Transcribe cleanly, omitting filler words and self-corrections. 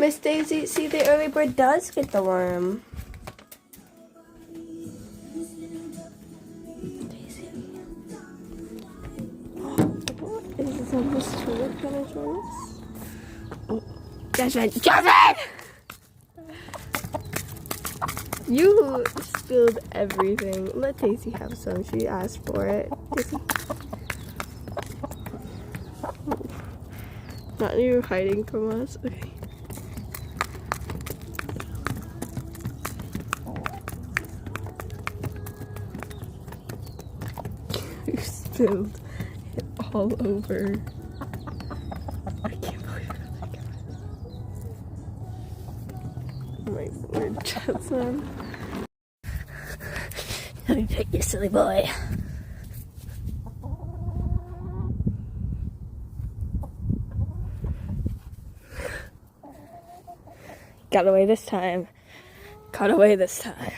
Miss Daisy, see, the early bird does get the worm. Daisy. Is this tulip gonna join us? Oh, Jasmine! Jasmine! You spilled everything. Let Daisy have some. She asked for it. Daisy. Not you hiding from us. Okay. You spilled it all over. I can't believe it. Oh my word, Jasmine. Let me pick you, silly boy. Got away this time. Got away this time.